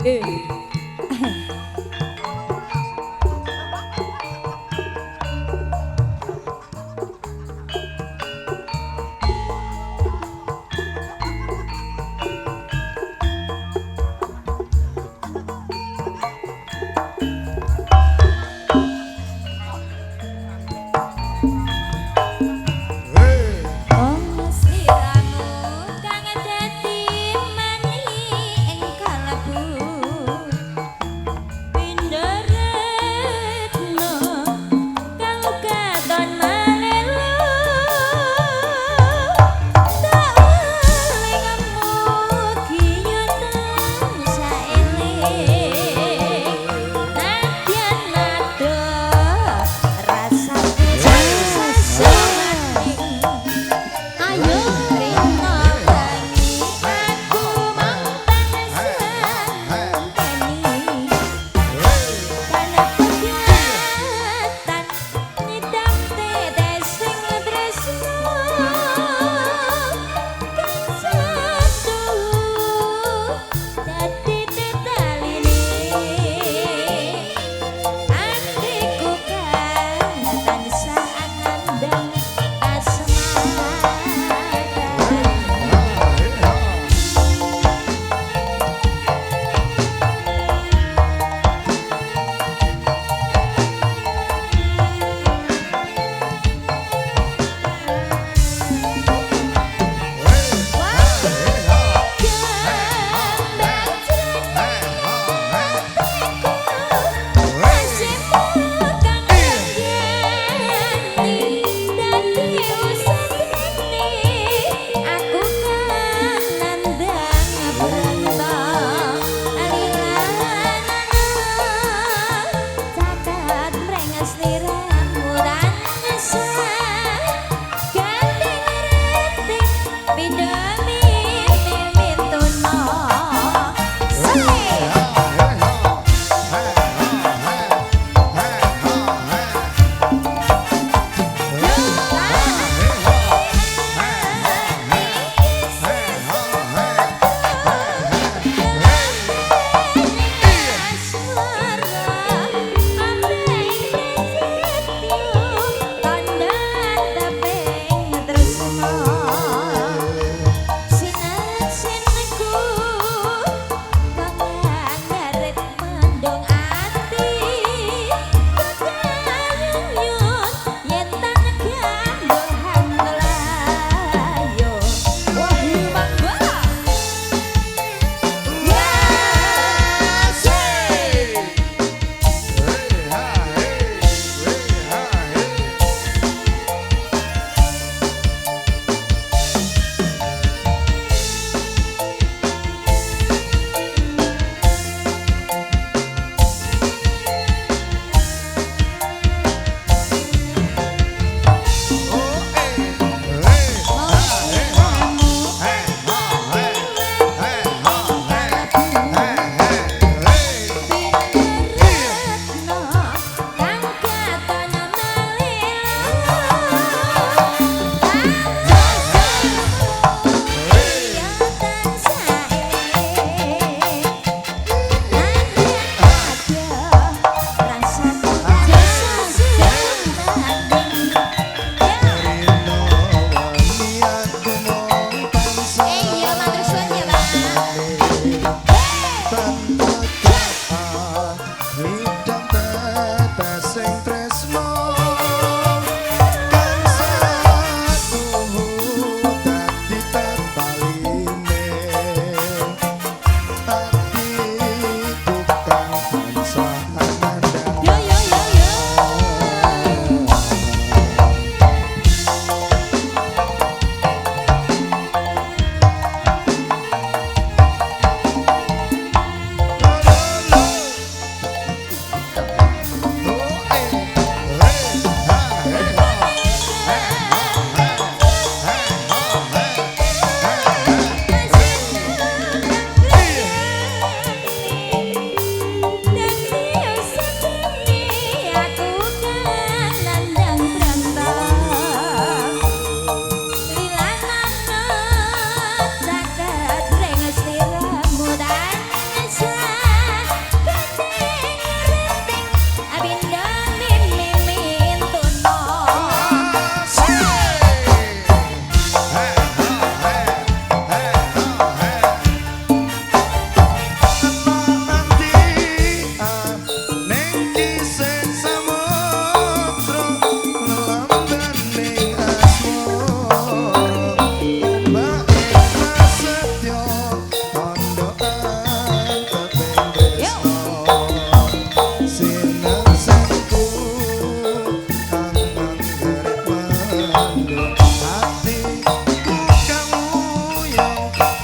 Eh. Wong sliramu kang dadi mani ing kalbu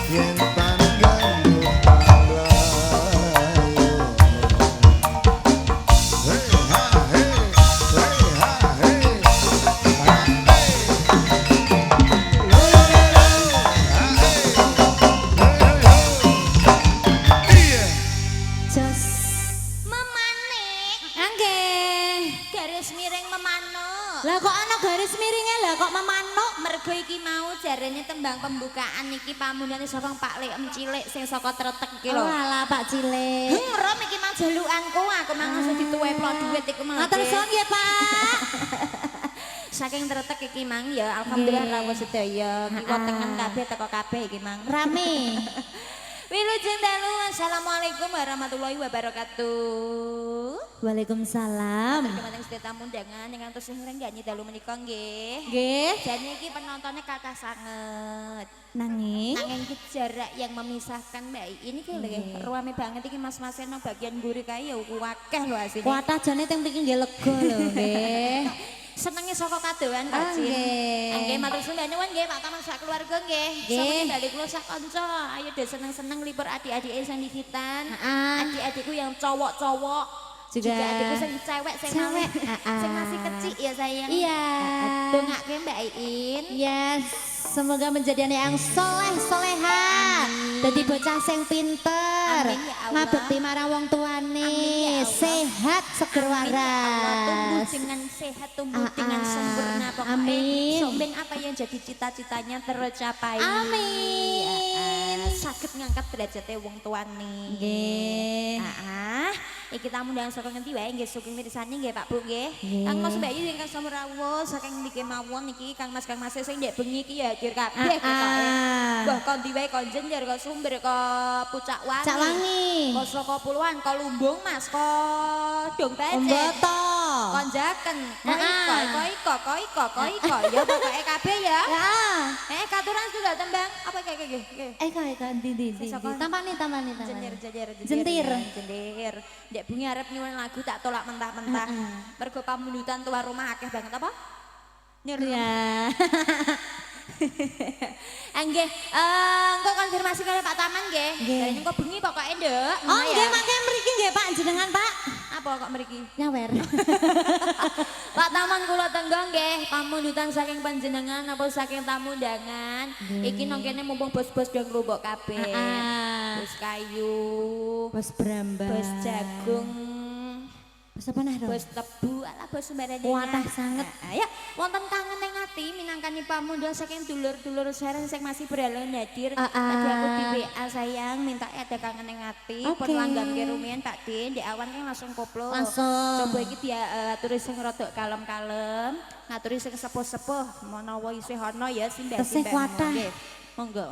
yen pangganggu panglayo hey ha hey ha hey ha hey lo lo lo ha hey iya Jos memanik Nggih. garis miring memanuk. Lah kok ana garis miringnya lah kok memanuk? Mergo iki mau jarene tembang pembukaan iki pamundane saka Pak Lek cilik sing saka Tretek iki lho. Oh alah Pak Cilik. Rom iki mang jalukanku aku mang langsung dituwe plot duit iku mang. Matur suwun nggih Pak. Saking Tretek iki mang ya alhamdulillah rawuh sedaya. Kiwa tengen kabeh teko kabeh iki mang. Rame. Wilujeng dalu. Assalamualaikum warahmatullahi wabarakatuh. Waalaikumsalam. Terima sedaya tamu undangan ingkang terus ngrenggani dalu menika nggih. Nggih. Jane iki penontonnya kakak sanget. Nanging Nanging iki jarak yang memisahkan Mbak ini ki lho ruame banget iki mas-mas nang bagian mburi kae ya akeh lho asine. kuatah jane teng mriki nggih lega lho nggih. Senenge saka kadoan Ah, Kak Jin. nggih. Nggih matur suwun nyuwun nggih Pak Taman sak keluarga nggih. Nggih. Sampeyan balik kula sak kanca. Ayo do seneng-seneng libur adik-adike sing dikitan. Heeh. Adik-adikku yang cowok-cowok. Juga adikku sing cewek sing cewek. sing masih kecil ya sayang. Iya. Dongake Mbak Iin. Yes, semoga menjadi anak yang soleh soleha. Dadi bocah sing pinter. Amin ya Allah. Ngabekti marang wong tuane. Amin ya Allah. Sehat seger Amin ya Allah, tumbuh waras. dengan sehat, tumbuh Ah, dengan ah. sempurna pokoknya. Amin. Sampeyan apa yang jadi cita-citanya tercapai. Amin. Sakit ngangkat derajatnya wong tuane. Nggih. Iki tamu ndang saka ngendi wae nggih sugeng mirsani nggih Pak Bu nggih. Nggih. Kang Mas Mbak Yu ingkang samurawuh saking niki mawon iki Kang Mas sing ndek bengi iki ya hadir kabeh ketoke. Mbah kon ndi wae kon jenjer kok sumber kok Pucak Wangi. Cak Wangi. Kok saka Puluhan kok Lumbung Mas kok Dong Becek. Omboto. Konjaken, Heeh. koiko, ya pokoke kabeh ya. Ya. Katuran sudah tembang apa kayak nggih. Kok ndi. Sesok. Tampani. Jentir. Jentir. Ndek bunyi arep nyuwun lagu tak tolak mentah-mentah. Mergo pamundutan tuwa rumah akeh banget apa? Nyur. Ya. Nggih, engko konfirmasi karo Pak Taman nggih. Nggih. Dari engko bengi pokoke Nduk. Oh nggih mangke mriki nggih Pak jenengan Pak. Apa kok mriki? Nyawer. Pak Taman kula tenggo nggih, pamundutan saking panjenengan apa saking tamu undangan. Iki nang kene mumpung bos-bos do ngrumbuk kabeh. Bos kayu, Bos Brambang. bos jagung, Bos apa nah dong? bos tebu, ala bos sembarang Kuatah sanget. Ya, wonten kangen ing ati minangkani pamundhut saking dulur-dulur sareng sing masih berhalangan hadir. Tadi aku di WA sayang minta ada kangen ing ati. Pun Oke. langgamke rumiyin Pak Din, di awan kan langsung koplo. Langsung. Coba iki dia aturi sing rada kalem-kalem, ngaturi sing sepuh-sepuh, menawa isih ana ya simbah-simbah. Tesih kuatah. Nggih, monggo.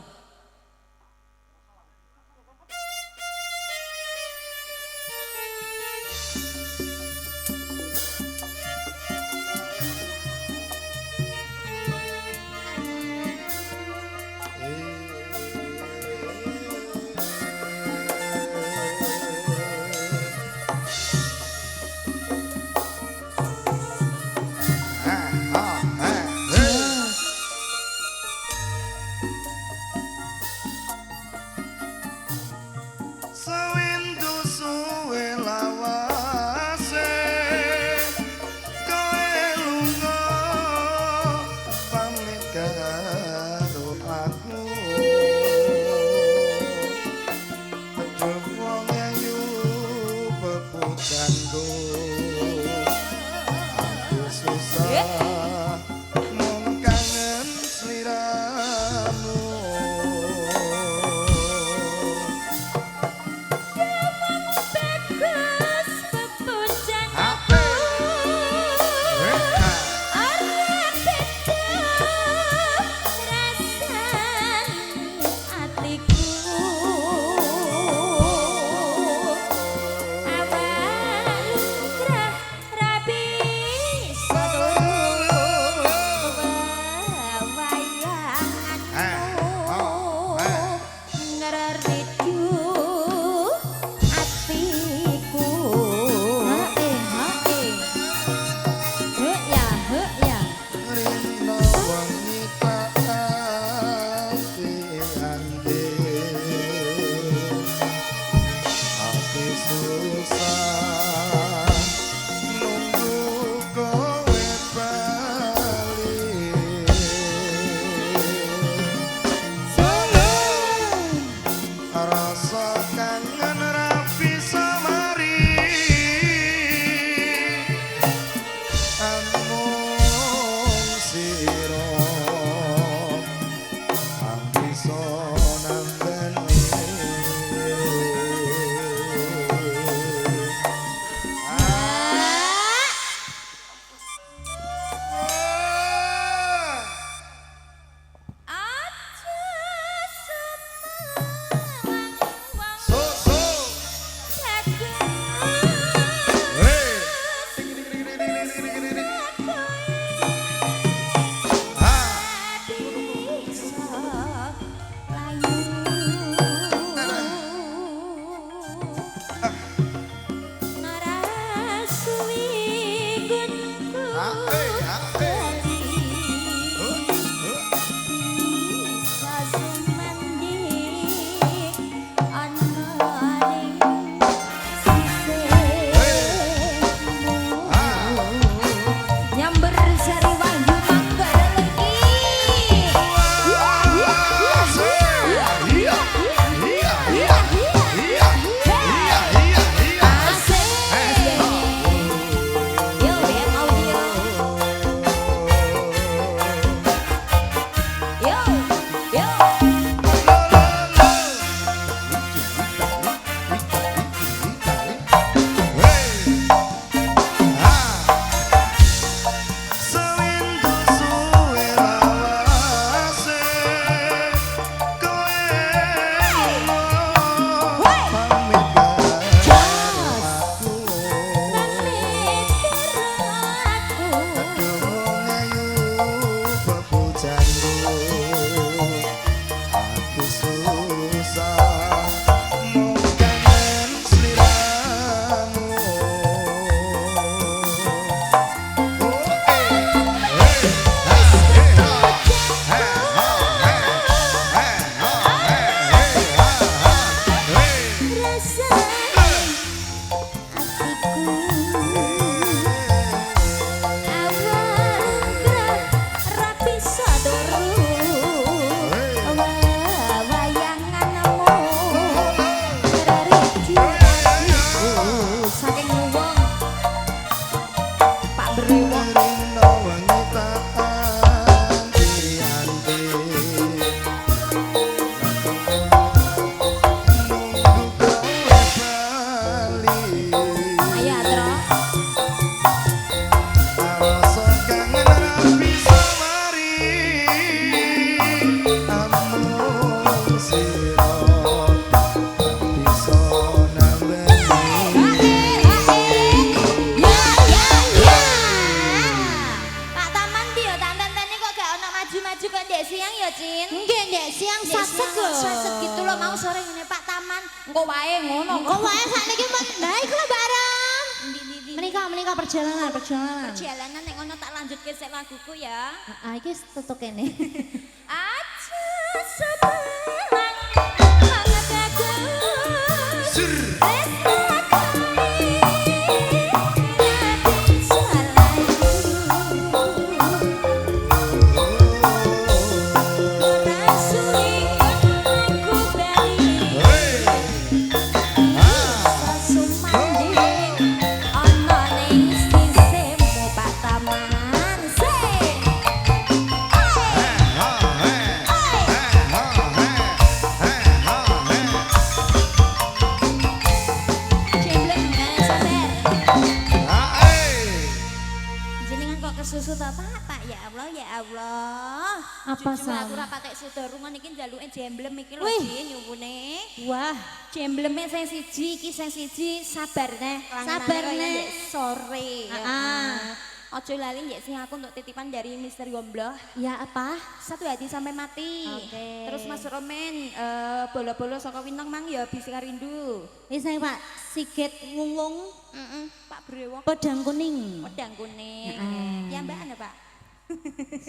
Sawindu suwe lawase kowe lunga pamit karo aku Aduh wong ayu bepucanku aku susah mung kangen sliramu Bagus pepujan Ape. arep beda rasane atiku awal lumrah rabi wayanganmu ngereridu atiku Ya. Rino wangi tak ati ande sayang atiku awang rapi sadoru wayanganmu rariti atiku saking wong Pak Brewok Rino wengi tahan dianti nunggu kowe bali ayo atro rasa kangen ra bisa mari amung sira bisa nambani Pak Taman dia tanten-tene kok gak ono maju-maju kok ndek siang ya, Cin? Nggih, Ndek, siang saset lho. Saset gitu loh mau sore ngene Pak Taman. Engko wae ngono. Kok wae sakniki men. Lah iku lho Mbak Ram. Ndi. Menika perjalanan. Perjalanan nek ngono tak lanjutke sik laguku ya. Iki tutuk kene. Aja sebelang banget aku. Susu ta Pak, ya Allah ya Allah. Apa, Jujur Sam? aku ora patek sudarungan iki njaluke jemblem iki lho Wih. Jin nyuwune. Wah, Jembleme sing siji iki sing siji sabar neh. Sabar neh. Sore. ya. Heeh. Ojo lali njek sing aku untuk titipan dari Mister Gombloh. ya apa? Satu hati sampai mati. Oke. Terus Mas Romen bola-bola saka Wintang mang ya bisa rindu. Wis saya Pak, Sigit Wungwung Pak Brewok Pedang Kuning. pedang kuning. Heeh. Ya Mbak ana Pak.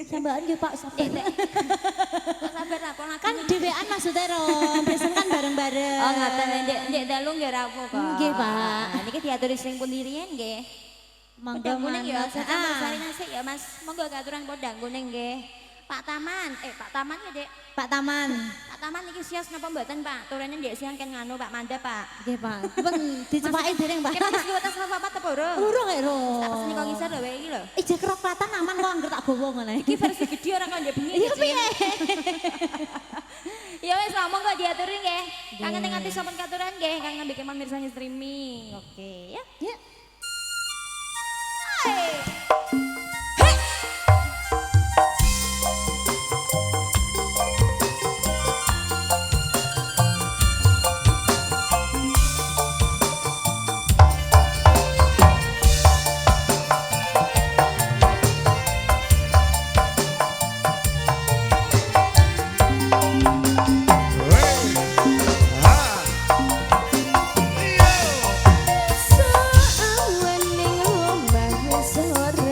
Sampean nggih Pak, sabar. Kok sabar apa Kan dhewean maksudnya Rom, biasanya kan bareng-bareng. Oh ngaten ndek dalu nggih rapo kok. Nggih, Pak. Nah, niki diaturi sing pundi riyen nggih. Monggo Podang kuning ya, manut. saya Ah. sari nasi ya Mas. Monggo katuran podang kuning nggih. Pak Taman, Pak Taman ya Dek. Pak Taman. Pak Taman iki sias napa mboten Pak? Turene ndek siang kan nganu Pak Manda Pak. Nggih Pak. Pun dicepaki dereng Pak. Kita wis kiwatas apa apa apa urung? Urung ya Rom. Tak peseni kok ngisor lho wae iki lho. Ija keroklatan aman kok angger tak gowo ngene. Iki versi gede ora kok ndek bengi. Iya piye? Ya wis lah monggo diaturi nggih. Kangen ing ati sampun katuran nggih, kang ngambil keman mirsani streaming. Oke ya. Ya. Hai. Sawening omah sore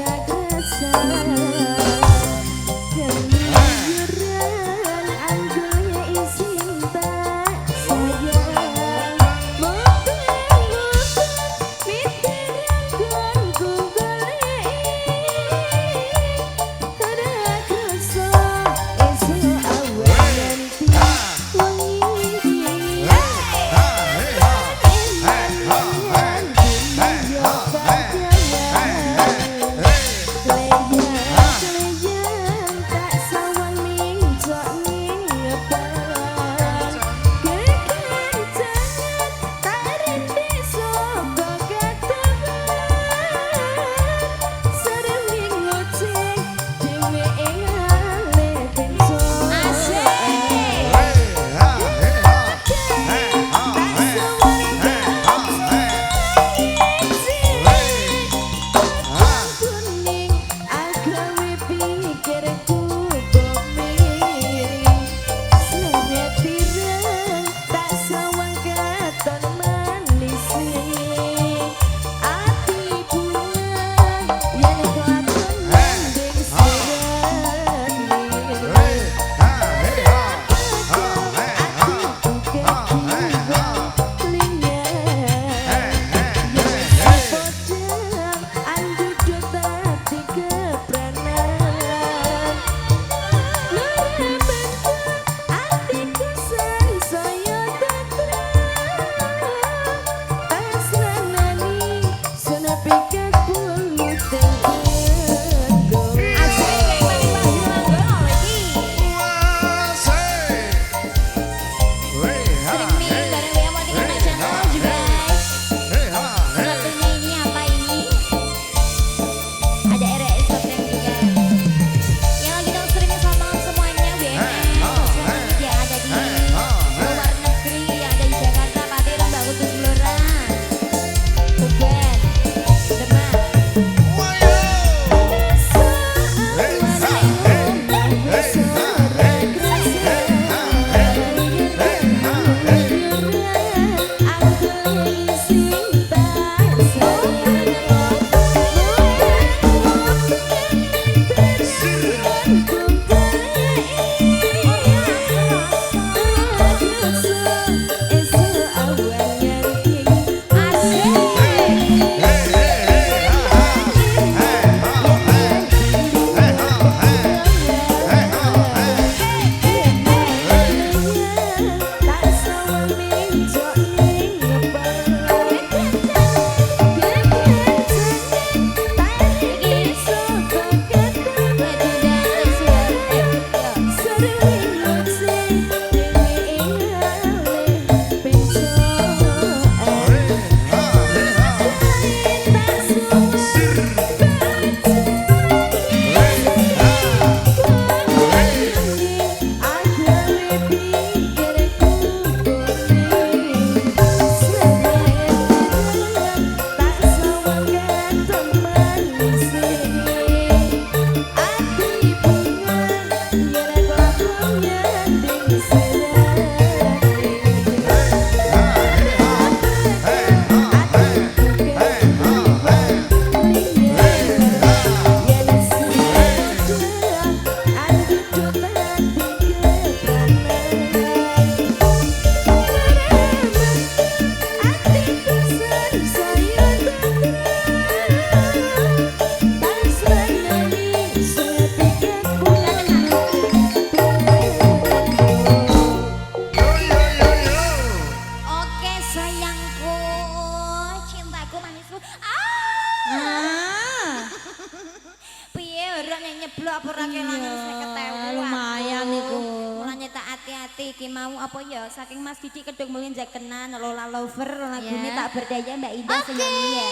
mau apa ya saking Mas Didi kedung mulih jakenan Lola Lover lagune Ya. tak berdaya Mbak Indah senyanyi ya.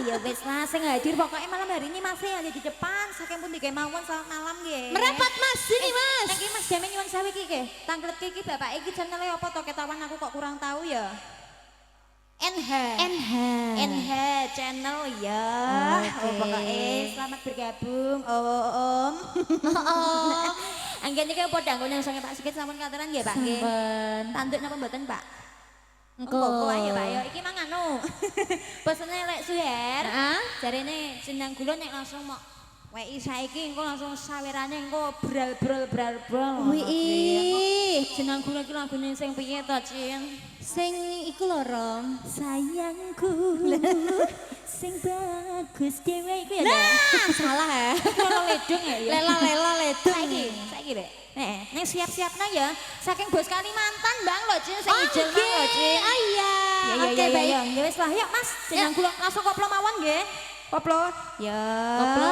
Ya wis lah sing hadir pokoknya malam hari ini Mas ada di depan saking pun digawe mawon selamat malam nggih. Merapat Mas, sini Mas. Niki Mas Jamin nyuwun sewu iki nggih. Tanglet iki bapak iki channel apa to ketawan aku kok kurang tahu ya. NH channel ya. Oke. Pokoknya selamat bergabung Om. Anggen iki padha nggon yang sange Pak Sigit sampun kateran nggih Pak nggih. Sampun. Tanduk napa mboten Pak? Engko. Kok ayo Pak ya iki mang anu. Pesene lek suher. Heeh. Jarene jeneng gula nek langsung mau wei saiki engko langsung sawerane engko bral. Wih, Jeneng gula iki lagune sing piye to, Cin? sing iku lho Rom. Sayangku sing bagus dhewe iku ya. Nah, salah ya. Kalau ledung ya. Lela ledung. Saiki rek. Nek siap-siapna ya saking bos Kalimantan Bang lho Cin sing Oh, ijen Bang lho Cin. Oh iya. Oke baik. baik. Ya wis lah yuk Mas, jeneng kula langsung koplo mawon nggih. Koplo. Ya. Koplo.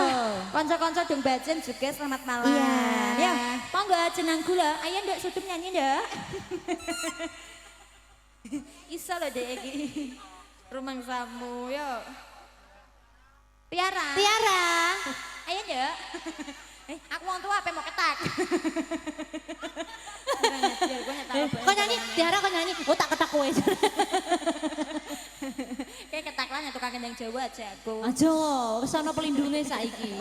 Kanca-kanca dong bajen juga selamat malam. Iya. Ya, monggo jeneng kula. Ayo ndak sudum nyanyi ndak? Iso lho dek iki. Rumang samu yo. Tiara. Tiara. Ayo ndak? Aku wong tua apa mau ketak? Kok nyanyi? Tiara kok nyanyi? Oh tak ketak kowe. Kayak ketak lah tukang kendang Jawa aja aku. Aja, wis ana pelindunge saiki.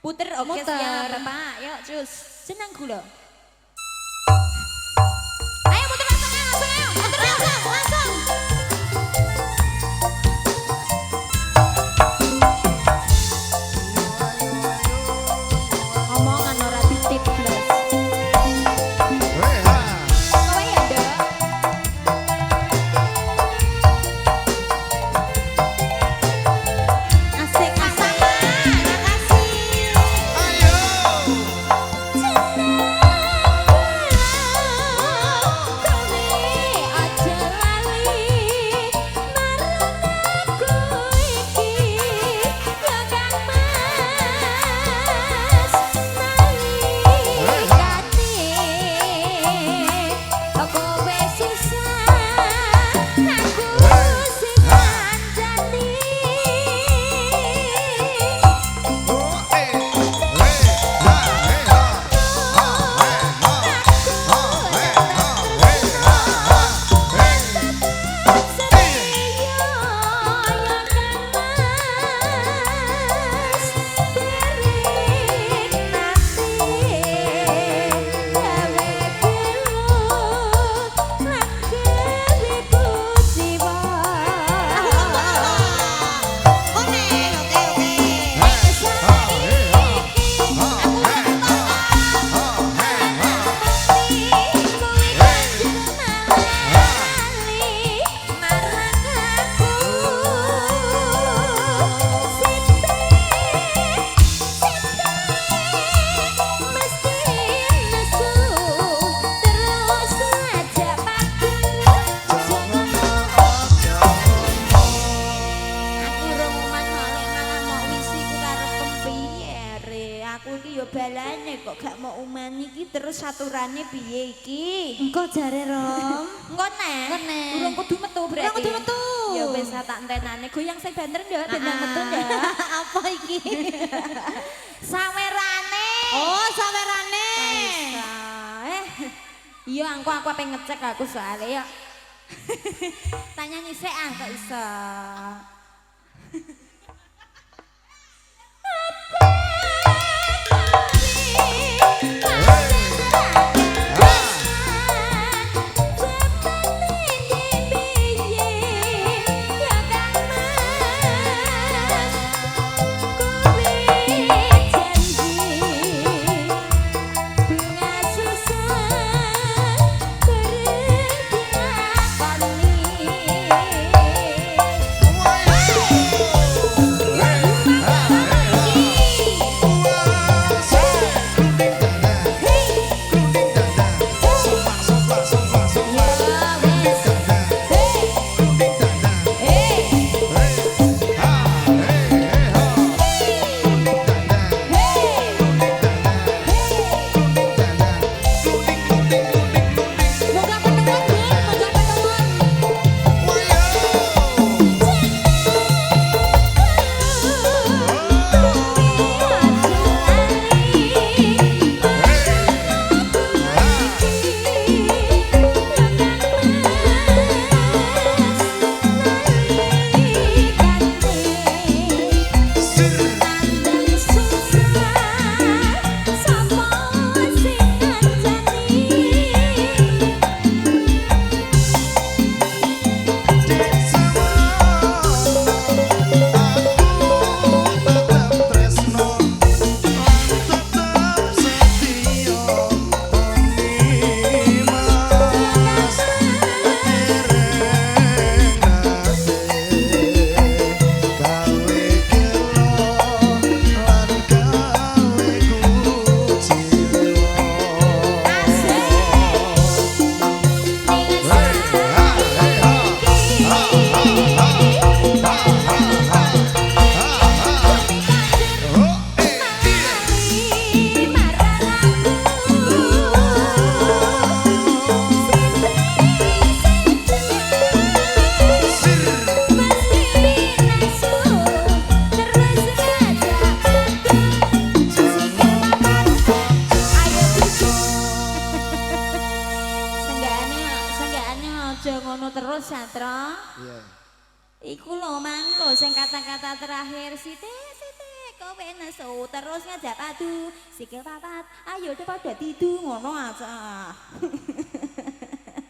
Puter oke Muter. siap Bapak. Yuk cus. Senang gula. Ayo puter langsung ayo. Puter langsung. Omongan ora titip blas. Reha. Kowe ya, Dek? Asik asik. Makasih. Ayo. balane kok gak mau umani iki terus saturane piye iki? Engko jare Rom. Engko nek. Engko nek. Durung kudu metu berarti. Durung kudu metu. Ya wis tak entenane. Goyang sing banter ndak dendang metu ndak. Apa iki? Sawerane. Oh, sawerane. Bisa. Iya, aku ape ngecek aku soalnya ya. Tanya nyisek kok iso. ngono terus ya, Tro. Iya. Iku lho mang lho sing kata-kata terakhir sithik kowe nesu terus ngajak padu sikil papat ayo pada didu ngono aja.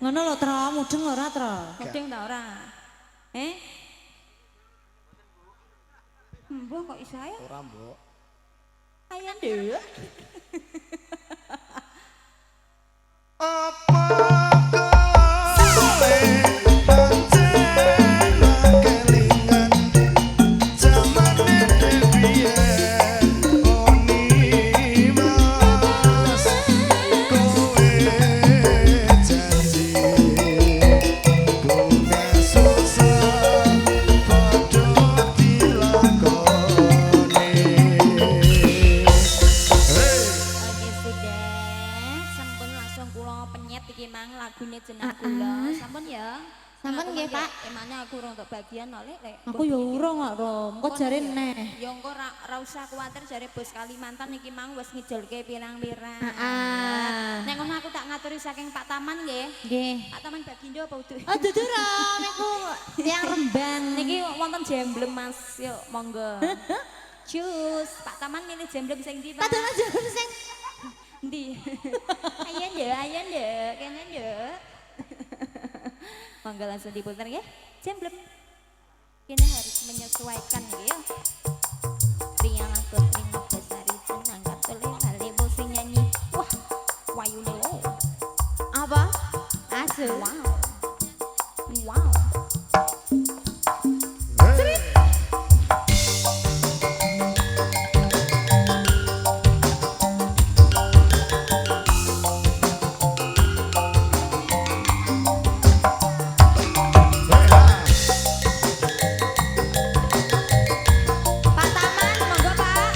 Ngono lho Tro, mudeng ora Tro? Mudeng ta ora? Mbok kok iso ae? Ora, Mbok. Ayo nduk. Apa kowe pancen kelingan jamane biyen oni mas kowe janji bunga susah padha dilakoni. Hey. Oke sudah, sampun langsung kula penyet iki mang lagune jeneng kula. Sampun ya. Sampun nggih, Pak. Emane aku urung untuk bagian lek. Aku ya urung kok, Rom. Kok jare neh. Ya engko ra usah kuwatir jare bos Kalimantan iki mang wis ngijolke pirang-pirang. Heeh. Nek ngono aku tak ngaturi saking Pak Taman nggih. Nggih. Pak Taman Bagindo apa utuh? Oh, dudu Rom, niku yang Rembang. Niki wonten jemblem Mas, yuk monggo. Jus, Pak Taman milih jemblem sing ndi, Pak? Padahal jam sing Ndi? Ayo nduk, kene nduk. Monggo langsung diputer ya. Jemblem. Kini harus menyesuaikan ya. Pria langkut minum besari senang katole kali sing nyanyi. Wah, wayune lo. apa? Asu. Wow. Wow. Pak Taman, monggo Pak.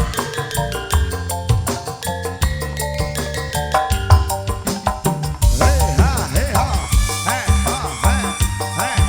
Hey ha, hey ha, hey ha, hey, hey.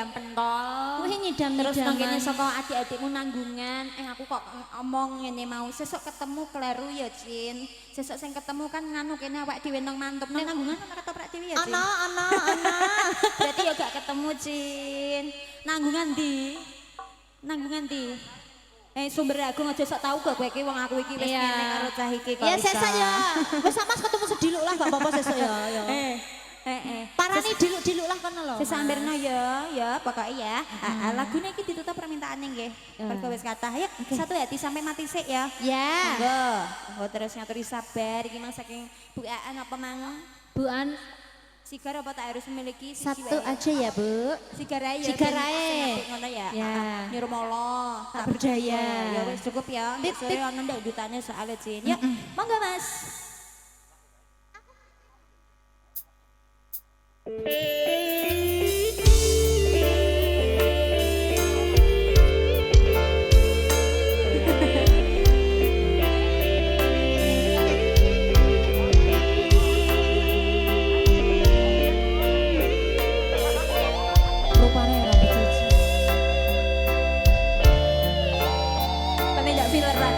ngidam pentol. Wih nyidam Terus nang kene nyidaman. saka adik-adikmu nanggungan. Aku kok omong ngene mau sesuk ketemu kleru ya, Cin. Sesuk sing ketemu kan nganu kene awak dhewe nang mantep nang nanggungan ana ketoprak dhewe ya, Cin. Ana. Berarti ya gak ketemu, Cin. Nanggungan ndi? Nanggungan ndi? Sumber agung aja sok tau gak kowe iki wong aku iki wis Iya. ngene karo cah iki kok. Ya bisa. sesuk ya. Wis Mas ketemu sediluk lah gak apa-apa sesuk ya. Parani diluk-diluk lah kono lho. Sesamberno ya pokoknya ya. Lagune iki ditutup permintaane nggih. Mergo wis kathah ya. Satu hati sampai mati sik ya. Ya. Monggo terus nyaturi sabar iki mang saking Bu Aan apa mang? Bu An Sigar apa tak harus memiliki siji satu wae? aja ya, Bu. Sigar ae ya. Sigar ben ae. sing apik ngono ya. Ya. Nirmala, Tak berdaya. Ya wis cukup ya. Tip, Sore ana ndak dutane soalnya Cin. Ya, monggo Mas. Rupane rambut cici. Tapi ndak fileran.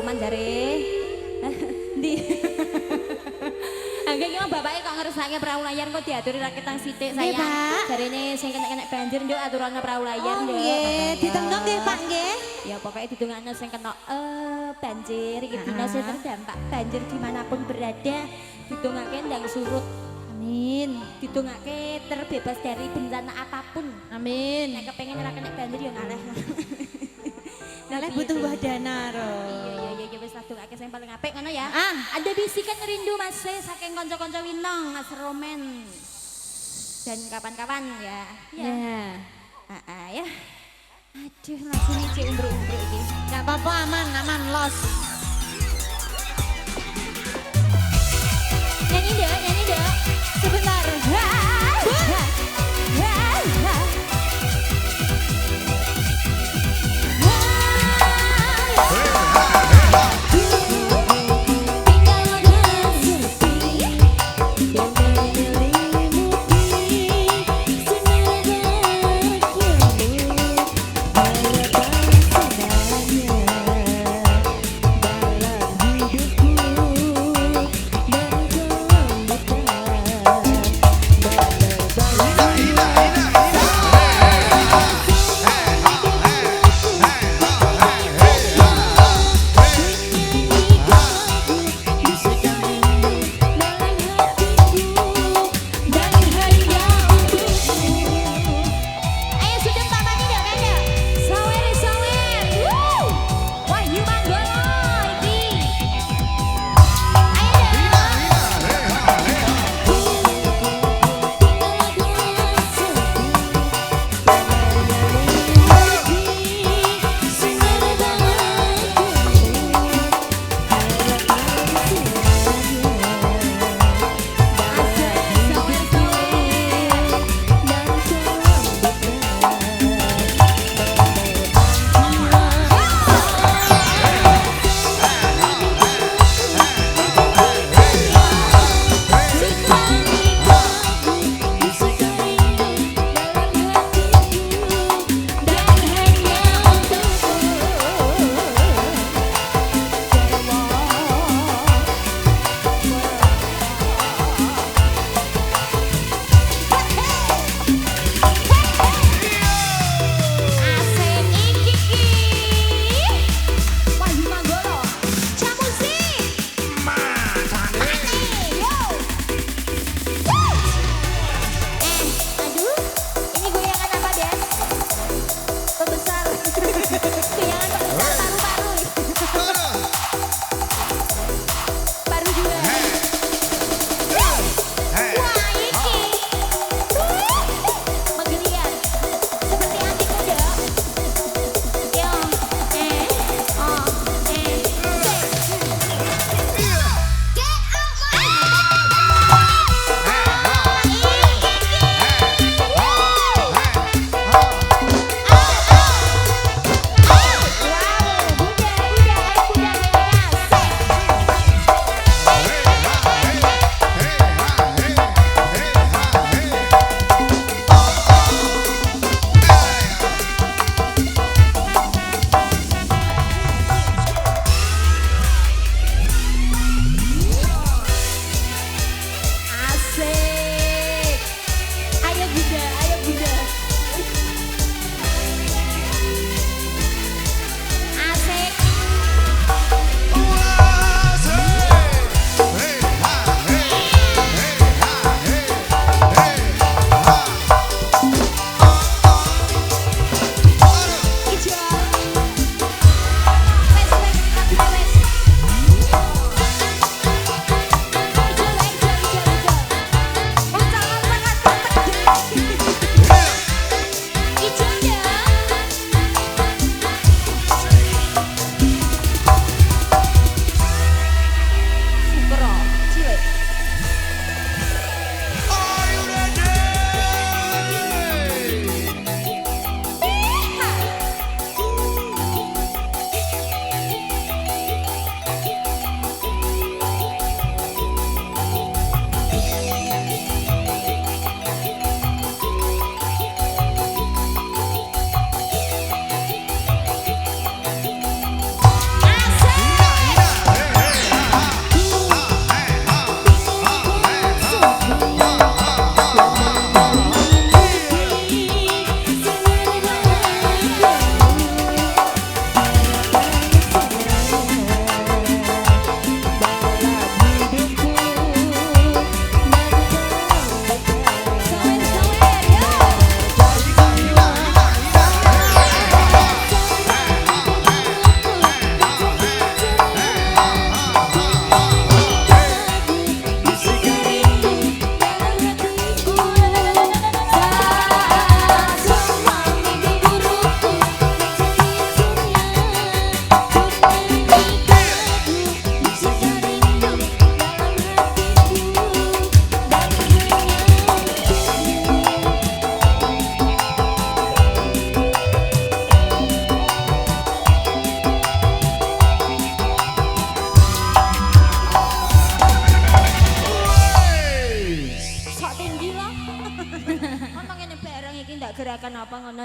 aman jare. Di. Angge iki bapake kok ngersake perahu layar kok diaturi rakit tang sithik Nggih, sayang. Pak. Jarene sing kena banjir nduk aturane perahu layar Oh nduk. nggih, ditendang nggih Pak nggih. Ya pokoknya didongakno sing kena banjir iki dina sing terdampak banjir dimanapun berada didongake ndang surut. Amin. Didongake terbebas dari bencana apapun. Amin. Nek kepengen ora kena banjir ya ngaleh. Naleh butuh wadana ro. Iya wis dongake sing paling apik ngono ya. Ah. Ada bisikan rindu Mas saking kanca-kanca Winong, Mas Romen. Dan kapan-kapan ya. Ya. Ya. Aduh, lagu ini cek umbruk-umbruk ini. Gak apa-apa, aman, los. Nyanyi dong. Sebentar.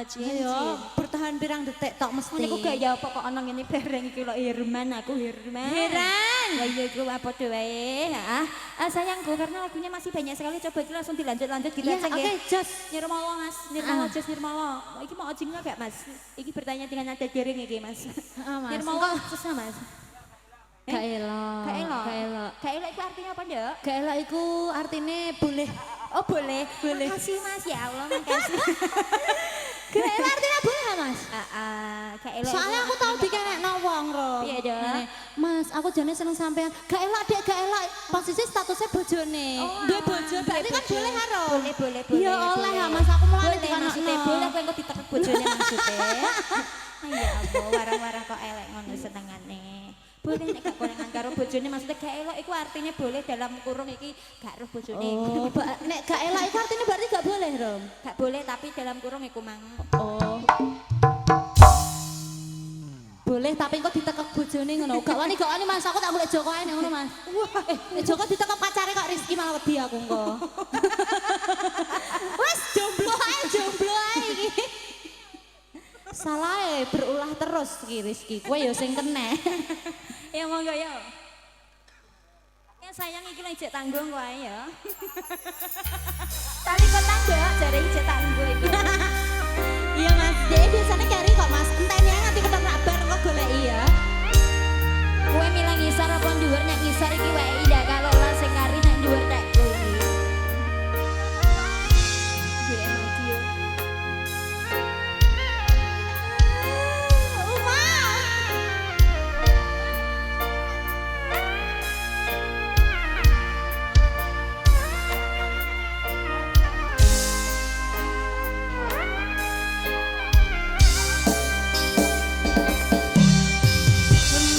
Ayo, bertahan pirang detik tok mesti. Ngene ku gak ya apa kok ana ngene bareng iki lho Herman, aku Herman. Heran. Lah iya iku apa tuh wae, heeh. Sayangku karena lagunya masih banyak sekali coba kita langsung dilanjut kita Iya, cek ya. oke, jos. Nirmala Mas, Nirmala jos Nirmala. Iki mau ojingnya gak Mas? Iki bertanya dengan nada dering iki Mas. Heeh, Mas. Nirmala jos Mas. Gak elok. Gak elok. Gak elok. Gak elok itu artinya apa, Nduk? Gak elok iku artine boleh. Oh, boleh. Boleh. Makasih Mas, ya Allah, makasih. Gak elok artinya boleh, Mas. Gak elok. Soalnya aku tahu dikenekno wong, Ro. Iya, Dok. Ngene, Mas, aku jane seneng sampean. Gak elok, Dek, gak elok. Posisi statusnya bojone. Duwe bojo, berarti kan boleh karo. Boleh. Iya, oleh ya, Mas. Aku mulai Boleh maksudnya, boleh kowe engko ditekek bojone maksudnya. Ya Allah, warang-warang kok elek ngono senengane. Boleh nek gak konengan karo bojone maksudnya gak elok iku artinya boleh dalam kurung iki gak roh bojone. Oh, nek gak elok iku artinya berarti gak boleh, Rom. Gak boleh tapi dalam kurung iku mang. Oh. Boleh tapi kok ditekek bojone ngono. Gak wani Mas, aku tak golek Joko ae ngono, Mas. Joko ditekek pacare kok Rizky malah wedi aku engko. Wes jomblo ae iki. Salah berulah terus iki Rizky. Kowe ya sing kena. Ya monggo ya. Ya sayang iki lek jek tanggung wae ya. Tali kok tanggung jare jek tanggung iki. Iya Mas, dia biasanya kari kok Mas. Enteni ae nganti ketok bar kok goleki ya. Kowe milih ngisor apa dhuwur nek ngisor iki wae indah kalau lah sing kari nek dhuwur tek kowe iki. Gue audio.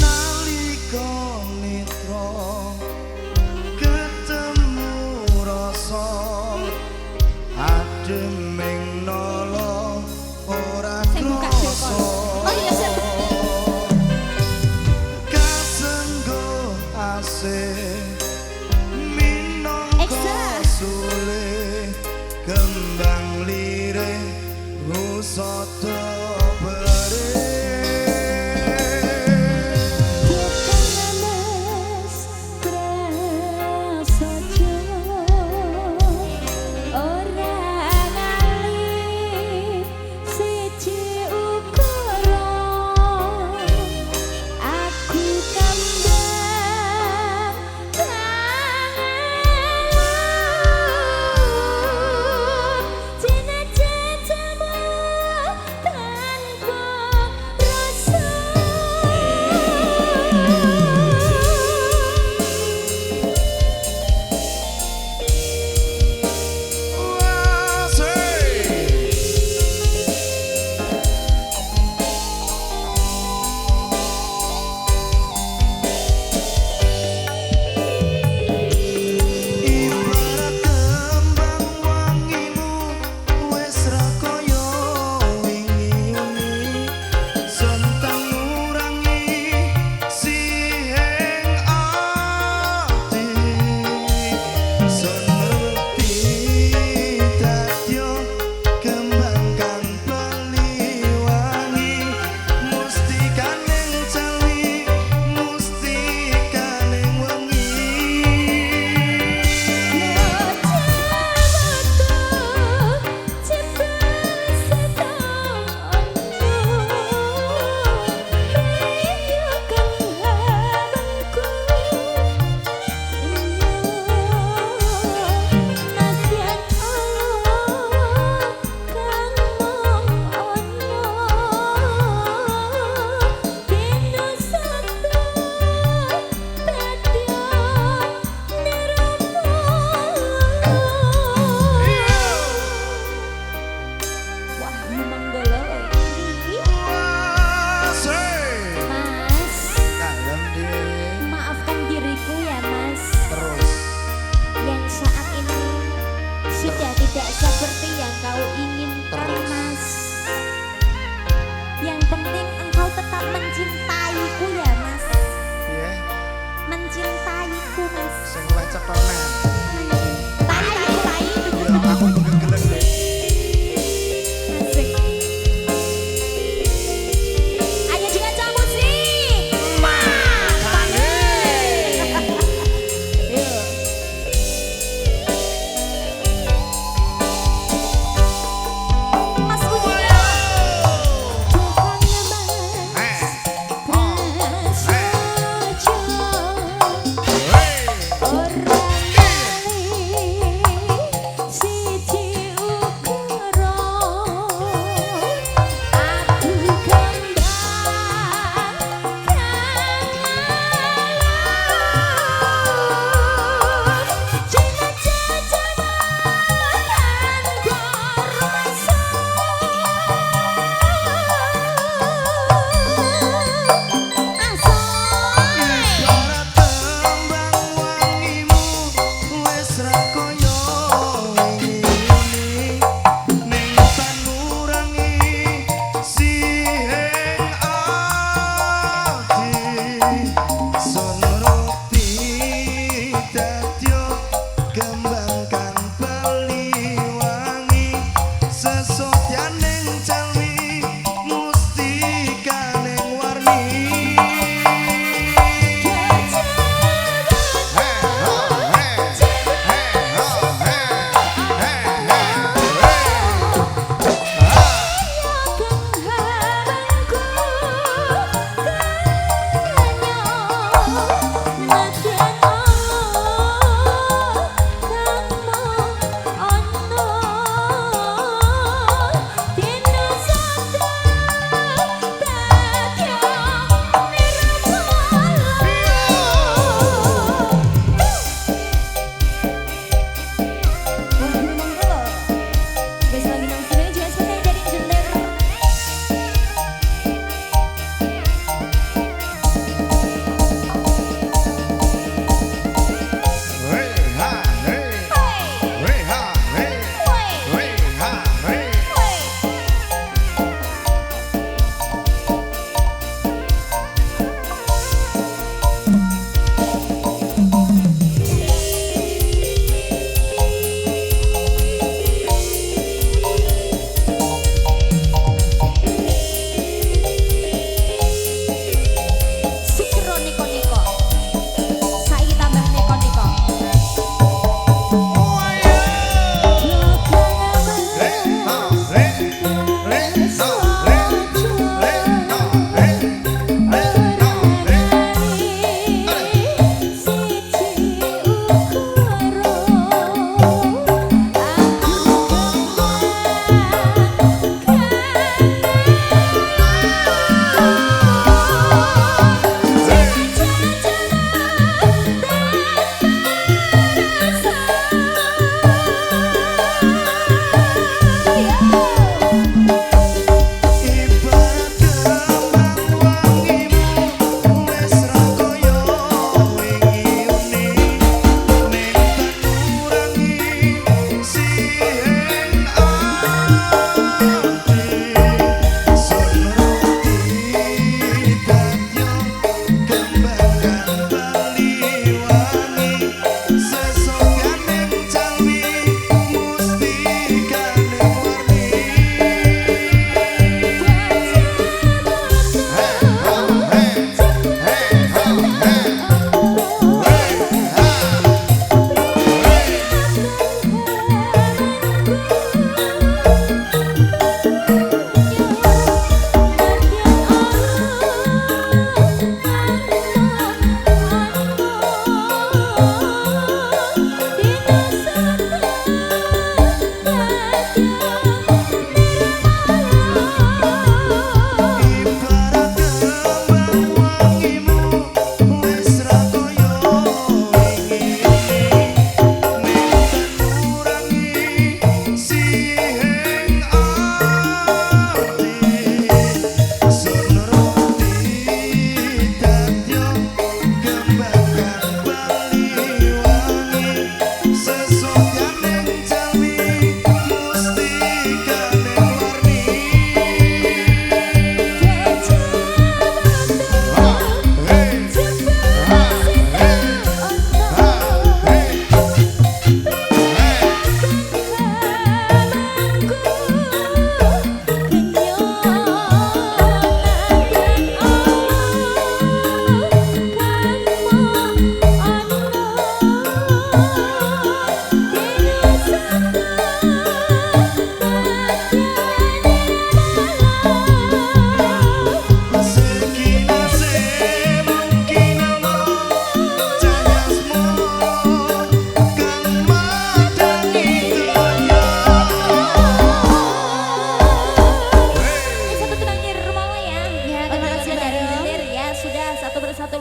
Nalika netra ketemu rasa ademing nala ora Sing buka krasa. Joko. Oh iya, siap. Kasenggo asih minangka Ekstra. sule kembang lirih rusata bere. Cina citamu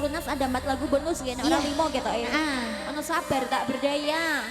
lunas ada mat lagu bonus gitu Iya. orang limo gitu ya. Ah. Ono sabar tak berdaya.